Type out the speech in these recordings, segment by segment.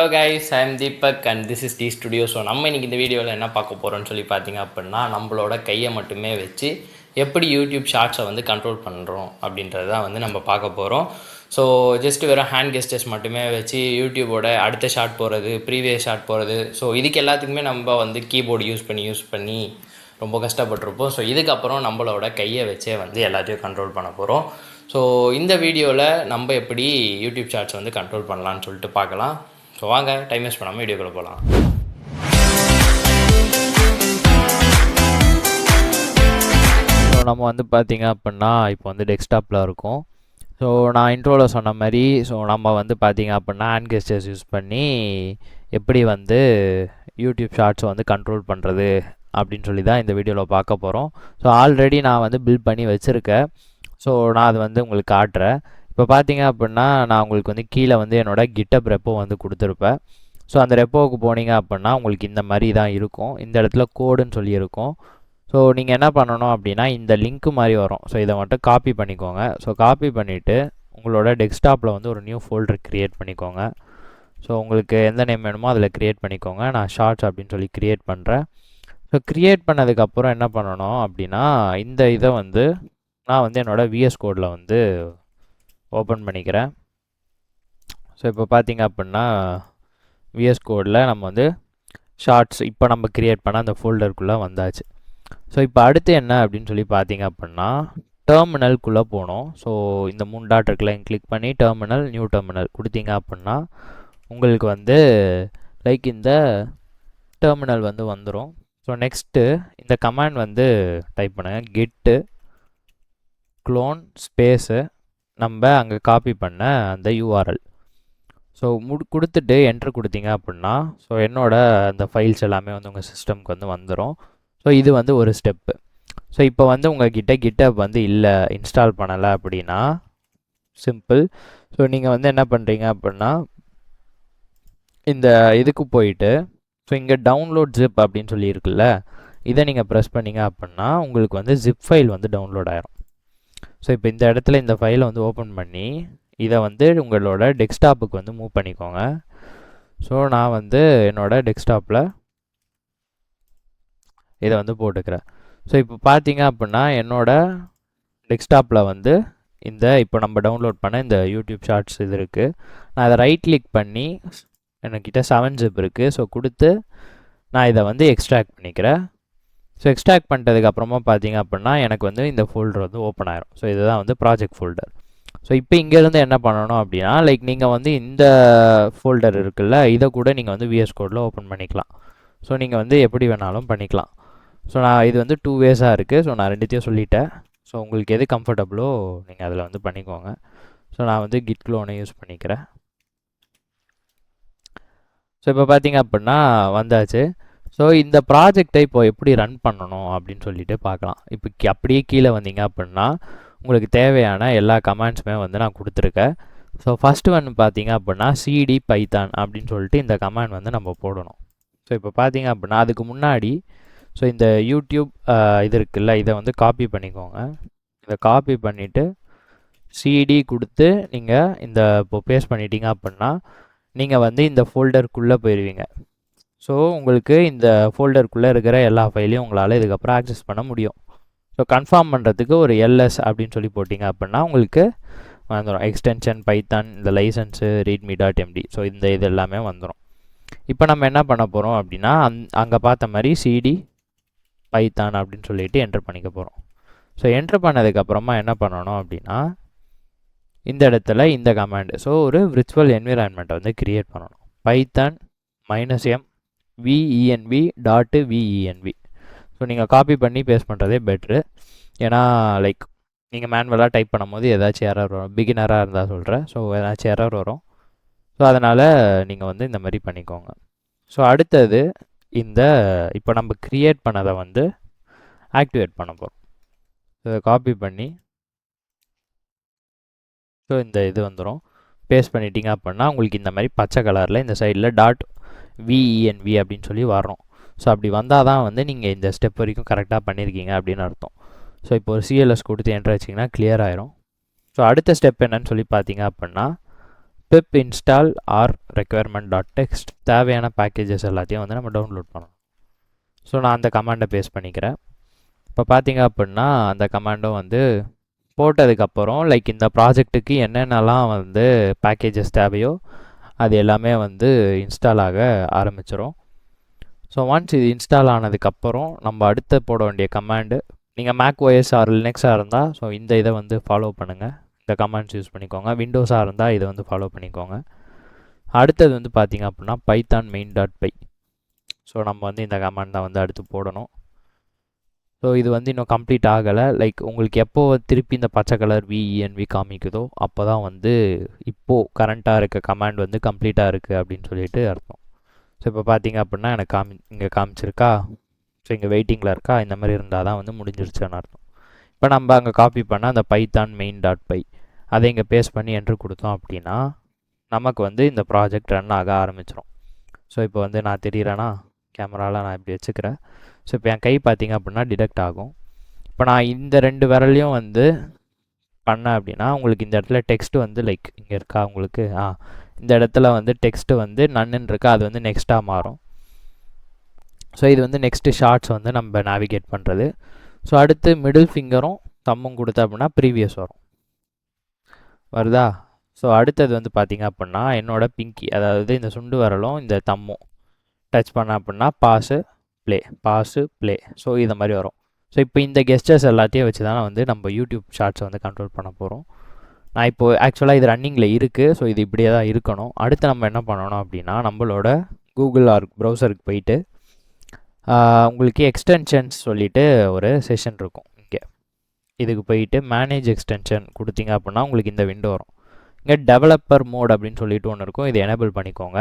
Hello guys, I am Deepak and this is T studio. So நம்ம இன்றைக்கி இந்த வீடியோவில் என்ன பார்க்க போகிறோம்னு சொல்லி பார்த்தீங்க அப்படின்னா, நம்மளோட கையை மட்டுமே வச்சு எப்படி யூடியூப் ஷார்ட்ஸை வந்து கண்ட்ரோல் பண்ணுறோம் அப்படின்றது தான் வந்து நம்ம பார்க்க போகிறோம். ஸோ ஜஸ்ட் வெறும் ஹேண்ட் கெஸ்டர்ஸ் மட்டுமே வச்சு யூடியூபோட அடுத்த ஷார்ட் போகிறது, ப்ரீவியஸ் ஷார்ட் போகிறது, ஸோ இதுக்கு எல்லாத்துக்குமே நம்ம வந்து கீபோர்டு யூஸ் பண்ணி ரொம்ப கஷ்டப்பட்டிருப்போம். ஸோ இதுக்கப்புறம் நம்மளோட கையை வச்சே வந்து எல்லாத்தையும் கண்ட்ரோல் பண்ண போகிறோம். ஸோ இந்த வீடியோவில் நம்ம எப்படி யூடியூப் ஷார்ட்ஸ் வந்து கண்ட்ரோல் பண்ணலான்னு சொல்லிட்டு பார்க்கலாம். ஸோ வாங்க, டைம் வேஸ்ட் பண்ணாமல் வீடியோக்குள்ளே போகலாம். ஸோ நம்ம வந்து பார்த்திங்க அப்படின்னா இப்போ வந்து டெஸ்க்டாப்பில் இருக்கும். ஸோ நான் இன்ட்ரோவில் சொன்ன மாதிரி நம்ம வந்து பார்த்திங்க அப்படின்னா ஹேண்ட் கெஸ்டர்ஸ் யூஸ் பண்ணி எப்படி வந்து யூடியூப் ஷார்ட்ஸை வந்து கண்ட்ரோல் பண்ணுறது அப்படின்னு சொல்லி தான் இந்த வீடியோவில் பார்க்க போகிறோம். ஸோ ஆல்ரெடி நான் வந்து பில்ட் பண்ணி வச்சுருக்கேன். ஸோ நான் அது வந்து உங்களுக்கு காட்டுறேன். இப்போ பார்த்தீங்க அப்படின்னா நான் உங்களுக்கு வந்து கீழே வந்து என்னோடய கிட்டப் ரெப்போ வந்து கொடுத்துருப்பேன். ஸோ அந்த ரெப்போவுக்கு போனீங்க அப்படின்னா உங்களுக்கு இந்த மாதிரி தான் இருக்கும். இந்த இடத்துல கோடுன்னு சொல்லி இருக்கும். ஸோ நீங்கள் என்ன பண்ணணும் அப்படின்னா இந்த லிங்க்கு மாதிரி வரும். ஸோ இதை மட்டும் காப்பி பண்ணிக்கோங்க. ஸோ காப்பி பண்ணிவிட்டு உங்களோட டெஸ்க்டாப்பில் வந்து ஒரு நியூ ஃபோல்டர் க்ரியேட் பண்ணிக்கோங்க. ஸோ உங்களுக்கு எந்த நேம் வேணுமோ அதில் க்ரியேட் பண்ணிக்கோங்க. நான் ஷார்ட்ஸ் அப்படின்னு சொல்லி க்ரியேட் பண்ணுறேன். ஸோ க்ரியேட் பண்ணதுக்கப்புறம் என்ன பண்ணணும் அப்படின்னா இந்த இதை வந்து நான் வந்து என்னோடய விஎஸ் கோடில் வந்து ஓப்பன் பண்ணிக்கிறேன். ஸோ இப்போ பார்த்தீங்க அப்படின்னா விஎஸ் கோடில் நம்ம வந்து ஷார்ட்ஸ் இப்போ நம்ம க்ரியேட் பண்ண அந்த ஃபோல்டருக்குள்ளே வந்தாச்சு. ஸோ இப்போ அடுத்து என்ன அப்படின்னு சொல்லி பார்த்தீங்க அப்படின்னா டெர்மினல்குள்ளே போகணும். ஸோ இந்த 3 டாட் இருக்குல்ல, கிளிக் பண்ணி டெர்மினல், நியூ டெர்மினல் கொடுத்தீங்க அப்படின்னா உங்களுக்கு வந்து லைக் இந்த டெர்மினல் வந்து வந்துடும். ஸோ நெக்ஸ்ட்டு இந்த கமாண்ட் வந்து டைப் பண்ணுங்கள், கெட்டு க்ளோன் ஸ்பேஸு நம்ம அங்கே காப்பி பண்ண அந்த யூஆர்எல். ஸோ கொடுத்துட்டு என்ட்ரு கொடுத்தீங்க அப்படின்னா ஸோ என்னோடய அந்த ஃபைல்ஸ் எல்லாமே வந்து உங்கள் சிஸ்டம்க்கு வந்து வந்துடும். ஸோ இது வந்து ஒரு ஸ்டெப்பு. ஸோ இப்போ வந்து உங்கள்கிட்ட கிட்டப் வந்து இல்லை, இன்ஸ்டால் பண்ணலை அப்படின்னா சிம்பிள். ஸோ நீங்கள் வந்து என்ன பண்ணுறீங்க அப்படின்னா இந்த இதுக்கு போயிட்டு ஸோ இங்கே டவுன்லோட் ஜிப் அப்படின்னு சொல்லி இருக்குல்ல, இதை நீங்கள் ப்ரெஸ் பண்ணிங்க அப்படின்னா உங்களுக்கு வந்து ஜிப் ஃபைல் வந்து டவுன்லோட் ஆகிரும். ஸோ இப்போ இந்த இடத்துல இந்த ஃபைலை வந்து ஓப்பன் பண்ணி இதை வந்து உங்களோட டெஸ்க்டாப்புக்கு வந்து மூவ் பண்ணிக்கோங்க. ஸோ நான் வந்து என்னோடய டெஸ்க்டாப்பில் இதை வந்து போட்டுக்கிறேன். ஸோ இப்போ பார்த்தீங்க அப்படின்னா என்னோடய டெஸ்க்டாப்பில் வந்து இந்த இப்போ நம்ம டவுன்லோட் பண்ண இந்த யூடியூப் ஷார்ட்ஸ் இது இருக்குது. நான் அதை ரைட் கிளிக் பண்ணி என்கிட்ட 7 ஜிப் இருக்குது. ஸோ கொடுத்து நான் இதை வந்து எக்ஸ்ட்ராக்ட் பண்ணிக்கிறேன். ஸோ எக்ஸ்ட்ராக்ட் பண்ணிட்டதுக்கப்புறமா பார்த்தீங்க அப்படின்னா எனக்கு வந்து இந்த ஃபோல்டர் வந்து ஓப்பன் ஆயிரும். ஸோ இதுதான் வந்து ப்ராஜெக்ட் ஃபோல்டர். ஸோ இப்போ இங்கேருந்து என்ன பண்ணணும் அப்படின்னா லைக் நீங்கள் வந்து இந்த ஃபோல்டர் இருக்குல்ல, இதை கூட நீங்கள் வந்து விஎஸ் கோடில் ஓப்பன் பண்ணிக்கலாம். ஸோ நீங்கள் வந்து எப்படி வேணாலும் பண்ணிக்கலாம். ஸோ நான் இது வந்து 2 வேஸாக இருக்குது. ஸோ நான் ரெண்டுத்தையும் சொல்லிட்டேன். ஸோ உங்களுக்கு எது கம்ஃபர்டபுளோ நீங்கள் அதில் வந்து பண்ணிக்கோங்க. ஸோ நான் வந்து கிட் க்ளோனை யூஸ் பண்ணிக்கிறேன். ஸோ இப்போ பார்த்தீங்க அப்படின்னா வந்தாச்சு. ஸோ இந்த ப்ராஜெக்டை இப்போ எப்படி ரன் பண்ணணும் அப்படின்னு சொல்லிட்டு பார்க்கலாம். இப்போ அப்படியே கீழே வந்தீங்க அப்படின்னா உங்களுக்கு தேவையான எல்லா கமாண்ட்ஸுமே வந்து நான் கொடுத்துருக்கேன். ஸோ ஃபஸ்ட்டு ஒன்று பார்த்தீங்க அப்படின்னா சிடி பைத்தான் அப்படின்னு சொல்லிட்டு இந்த கமாண்ட் வந்து நம்ம போடணும். ஸோ இப்போ பார்த்தீங்க அப்படின்னா அதுக்கு முன்னாடி ஸோ இந்த யூடியூப் இது இருக்குல்ல, இதை வந்து காப்பி பண்ணிக்கோங்க. இதை காப்பி பண்ணிவிட்டு சிடி கொடுத்து நீங்கள் இந்த இப்போ பேஸ்ட் பண்ணிட்டீங்க அப்படின்னா நீங்கள் வந்து இந்த ஃபோல்டருக்குள்ளே போயிடுவீங்க. ஸோ உங்களுக்கு இந்த ஃபோல்டருக்குள்ளே இருக்கிற எல்லா ஃபைலையும் உங்களால் இதுக்கப்புறம் ஆக்சஸ் பண்ண முடியும். ஸோ கன்ஃபார்ம் பண்ணுறதுக்கு ஒரு எல்எஸ் அப்படின்னு சொல்லி போட்டிங்க அப்படின்னா உங்களுக்கு வந்துடும் எக்ஸ்டென்ஷன் பைத்தான், இந்த லைசன்ஸு, readme.md. ஸோ இந்த இது எல்லாமே வந்துடும். இப்போ நம்ம என்ன பண்ண போகிறோம் அப்படின்னா அங்கே பார்த்த மாதிரி சிடி பைத்தான் அப்படின்னு சொல்லிட்டு என்ட்ரு பண்ணிக்க போகிறோம். ஸோ என்ட்ரு பண்ணதுக்கப்புறமா என்ன பண்ணணும் அப்படின்னா இந்த இடத்துல இந்த கமாண்டு, ஸோ ஒரு விர்ச்சுவல் என்விரான்மெண்ட்டை வந்து க்ரியேட் பண்ணணும். Python -m venv.venv. ஸோ நீங்கள் காப்பி பண்ணி பேஸ்ட் பண்ணுறதே பெட்ரு. ஏன்னா லைக் நீங்கள் மேனுவலாக டைப் பண்ணும்போது ஏதாச்சும் எரர் வரும். பிகினராக இருந்தால் சொல்கிறேன். ஸோ ஏதாச்சும் எரர் வரும். ஸோ அதனால் நீங்கள் வந்து இந்த மாதிரி பண்ணிக்கோங்க. ஸோ அடுத்தது இந்த இப்போ நம்ம க்ரியேட் பண்ணதை வந்து ஆக்டிவேட் பண்ண போகிறோம். இதை காப்பி பண்ணி ஸோ இந்த இது வந்துடும். பேஸ்ட் பண்ணிட்டீங்க அப்படின்னா உங்களுக்கு இந்த மாதிரி பச்சை கலரில் இந்த சைடில் .venv அப்படின்னு சொல்லி வரும். ஸோ அப்படி வந்தால் தான் வந்து நீங்கள் இந்த ஸ்டெப் வரைக்கும் கரெக்டாக பண்ணியிருக்கீங்க அப்படின்னு அர்த்தம். ஸோ இப்போ ஒரு சிஎல்எஸ் கொடுத்து என்ட்ரு வச்சிங்கன்னா கிளியர் ஆயிரும். ஸோ அடுத்த ஸ்டெப் என்னன்னு சொல்லி பார்த்தீங்க அப்படின்னா pip install ஆர் requirement.txt தேவையான பேக்கேஜஸ் எல்லாத்தையும் வந்து நம்ம டவுன்லோட் பண்ணணும். ஸோ நான் அந்த கமாண்டை பேஸ்ட் பண்ணிக்கிறேன். இப்போ பார்த்தீங்க அப்படின்னா அந்த கமாண்டும் வந்து போட்டதுக்கப்புறம் லைக் இந்த ப்ராஜெக்ட்டுக்கு என்னென்னலாம் வந்து பேக்கேஜஸ் தேவையோ அது எல்லாமே வந்து இன்ஸ்டால் ஆக ஆரம்பிச்சிடும். ஸோ ஒன்ஸ் இது இன்ஸ்டால் ஆனதுக்கப்புறம் நம்ம அடுத்து போட வேண்டிய கமாண்டு, நீங்கள் மேக் ஓஎஸ் ஆர் லினக்ஸாக இருந்தால் ஸோ இந்த இதை வந்து ஃபாலோ பண்ணுங்கள், இந்த கமாண்ட்ஸ் யூஸ் பண்ணிக்கோங்க. விண்டோஸாக இருந்தால் இதை வந்து ஃபாலோ பண்ணிக்கோங்க. அடுத்தது வந்து பார்த்திங்க அப்படின்னா பைத்தான் main.py. ஸோ நம்ம வந்து இந்த கமாண்ட் தான் வந்து அடுத்து போடணும். ஸோ இது வந்து இன்னும் கம்ப்ளீட் ஆகலை. லைக் உங்களுக்கு எப்போ திருப்பி இந்த பச்சை கலர் விஇஎன்வி காமிக்குதோ அப்போ தான் வந்து இப்போது கரண்ட்டாக இருக்க கமாண்ட் வந்து கம்ப்ளீட்டாக இருக்குது அப்படின்னு சொல்லிட்டு அர்த்தம். ஸோ இப்போ பார்த்தீங்க அப்படின்னா எனக்கு இங்கே காமிச்சிருக்கா, ஸோ இங்கே வெயிட்டிங்கில் இருக்கா, இந்த மாதிரி இருந்தால் தான் வந்து முடிஞ்சிருச்சுன்னு அர்த்தம். இப்போ நம்ம அங்கே காப்பி பண்ணால் அந்த பைத்தான் main.py அதை இங்கே பேஸ்ட் பண்ணி என்ட்ரு கொடுத்தோம் அப்படின்னா நமக்கு வந்து இந்த ப்ராஜெக்ட் ரன் ஆக ஆரம்பிச்சிடும். ஸோ இப்போ வந்து நான் தெரிகிறேன்னா கேமராவில் நான் இப்படி வச்சுக்கிறேன். ஸோ இப்போ என் கை பார்த்திங்க அப்படின்னா டிடெக்ட் ஆகும். இப்போ நான் இந்த 2 விரலையும் வந்து பண்ணேன் அப்படின்னா உங்களுக்கு இந்த இடத்துல டெக்ஸ்ட் வந்து லைக் இங்கே இருக்கா உங்களுக்கு, இந்த இடத்துல வந்து டெக்ஸ்ட்டு வந்து நன்னுன்னு இருக்கா, அது வந்து நெக்ஸ்ட்டாக மாறும். ஸோ இது வந்து நெக்ஸ்ட்டு ஷார்ட்ஸ் வந்து நம்ம நேவிகேட் பண்ணுறது. ஸோ அடுத்து மிடில் ஃபிங்கரும் தம்மும் கொடுத்தா அப்படின்னா ப்ரீவியஸ் வருதா. ஸோ அடுத்தது வந்து பார்த்திங்க அப்படின்னா என்னோடய பிங்கி, அதாவது இந்த சுண்டு வரலும் இந்த தம்மும் டச் பண்ண அப்படின்னா பாஸு ப்ளே. ஸோ இது மாதிரி வரும். ஸோ இப்போ இந்த கெஸ்டர்ஸ் எல்லாத்தையும் வச்சு தான் வந்து நம்ம யூடியூப் ஷார்ட்ஸை வந்து கண்ட்ரோல் பண்ண போகிறோம். நான் இப்போது ஆக்சுவலாக இது ரன்னிங்கில் இருக்குது. ஸோ இது இப்படியே தான் இருக்கணும். அடுத்து நம்ம என்ன பண்ணணும் அப்படின்னா நம்மளோட கூகுள் ஆர் ப்ரௌசருக்கு போயிட்டு உங்களுக்கு எக்ஸ்டென்ஷன்ஸ் சொல்லிவிட்டு ஒரு செஷன் இருக்கும். இங்கே இதுக்கு போயிட்டு மேனேஜ் எக்ஸ்டென்ஷன் கொடுத்தீங்க அப்படின்னா உங்களுக்கு இந்த விண்டோ வரும். இங்கே டெவலப்பர் மோட் அப்படின்னு சொல்லிட்டு ஒன்று இருக்கும், இதை எனேபிள் பண்ணிக்கோங்க.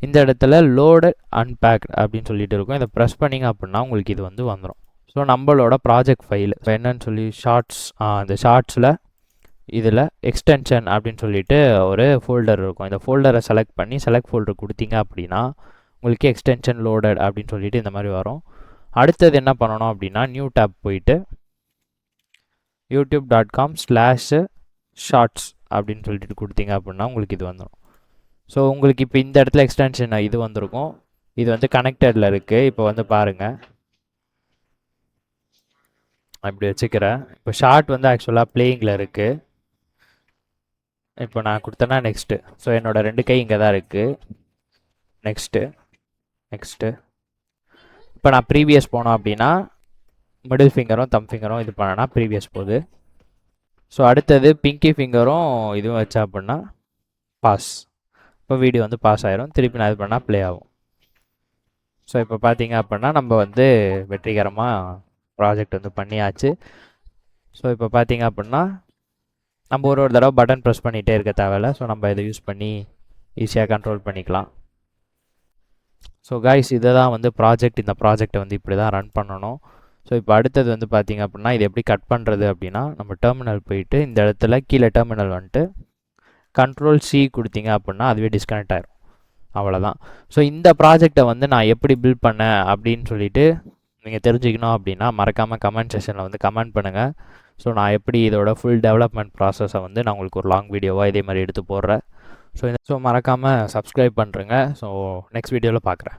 இந்த இடத்துல லோடு அன்பேக்ட் அப்படின்னு சொல்லிட்டு இருக்கும், இதை ப்ரெஸ் பண்ணிங்க அப்படின்னா உங்களுக்கு இது வந்து வந்துடும். ஸோ நம்மளோட ப்ராஜெக்ட் ஃபைல் என்னன்னு சொல்லி ஷார்ட்ஸ், இந்த ஷார்ட்ஸில் இதில் எக்ஸ்டென்ஷன் அப்படின்னு சொல்லிட்டு ஒரு ஃபோல்டர் இருக்கும். இந்த ஃபோல்டரை செலக்ட் பண்ணி செலக்ட் ஃபோல்டர் கொடுத்தீங்க அப்படின்னா உங்களுக்கு எக்ஸ்டென்ஷன் லோடட் அப்படின்னு சொல்லிட்டு இந்த மாதிரி வரும். அடுத்தது என்ன பண்ணணும் அப்படின்னா நியூ டேப் போயிட்டு youtube.com/shorts அப்படின்னு சொல்லிட்டு கொடுத்தீங்க அப்படின்னா உங்களுக்கு இது வந்துடும். ஸோ உங்களுக்கு இப்போ இந்த இடத்துல எக்ஸ்டென்ஷன் இது வந்திருக்கும், இது வந்து கனெக்டடில் இருக்குது. இப்போ வந்து பாருங்கள், இப்படி வச்சுக்கிறேன். இப்போ ஷார்ட் வந்து ஆக்சுவலாக பிளேயிங்கில் இருக்குது. இப்போ நான் கொடுத்தேன்னா நெக்ஸ்ட்டு. ஸோ என்னோடய 2 கை இங்கே தான் இருக்குது. நெக்ஸ்ட்டு இப்போ நான் ப்ரீவியஸ் போனோம் அப்படின்னா மிடில் ஃபிங்கரும் தம் ஃபிங்கரும் இது பண்ணனா ப்ரீவியஸ் போகுது. ஸோ அடுத்தது பிங்கி ஃபிங்கரும் இதுவும் வச்சா அப்படின்னா பாஸ். இப்போ வீடியோ வந்து பாஸ் ஆயிரும், திருப்பி நான் இது பண்ணால் ப்ளே ஆகும். ஸோ இப்போ பார்த்தீங்க அப்படின்னா நம்ம வந்து வெற்றிகரமாக ப்ராஜெக்ட் வந்து பண்ணியாச்சு. ஸோ இப்போ பார்த்தீங்க அப்படின்னா நம்ம ஒரு தடவை பட்டன் ப்ரெஸ் பண்ணிகிட்டே இருக்க தேவையில்ல. ஸோ நம்ம இதை யூஸ் பண்ணி ஈஸியாக கண்ட்ரோல் பண்ணிக்கலாம். ஸோ கைஸ் இதை தான் வந்து இந்த ப்ராஜெக்டை வந்து இப்படி தான் ரன் பண்ணணும். ஸோ இப்போ அடுத்தது வந்து பார்த்திங்க அப்படின்னா இது எப்படி கட் பண்ணுறது அப்படின்னா நம்ம டெர்மினல் போயிட்டு இந்த இடத்துல கீழே டெர்மினல் வந்துட்டு Ctrl+C கொடுத்தீங்க அப்படின்னா அதுவே டிஸ்கனெக்ட் ஆகிரும். அவ்வளோதான். ஸோ இந்த ப்ராஜெக்டை வந்து நான் எப்படி பில்ட் பண்ணேன் அப்படின்னு சொல்லிட்டு நீங்கள் தெரிஞ்சுக்கணும் அப்படின்னா மறக்காமல் கமெண்ட் செக்ஷனில் வந்து கமெண்ட் பண்ணுங்கள். ஸோ நான் எப்படி இதோட ஃபுல் டெவலப்மெண்ட் ப்ராசஸை வந்து நான் உங்களுக்கு ஒரு லாங் வீடியோவாக இதே மாதிரி எடுத்து போடுறேன். ஸோ மறக்காமல் சப்ஸ்கிரைப் பண்ணுறேங்க. ஸோ நெக்ஸ்ட் வீடியோவில் பார்க்குறேன்.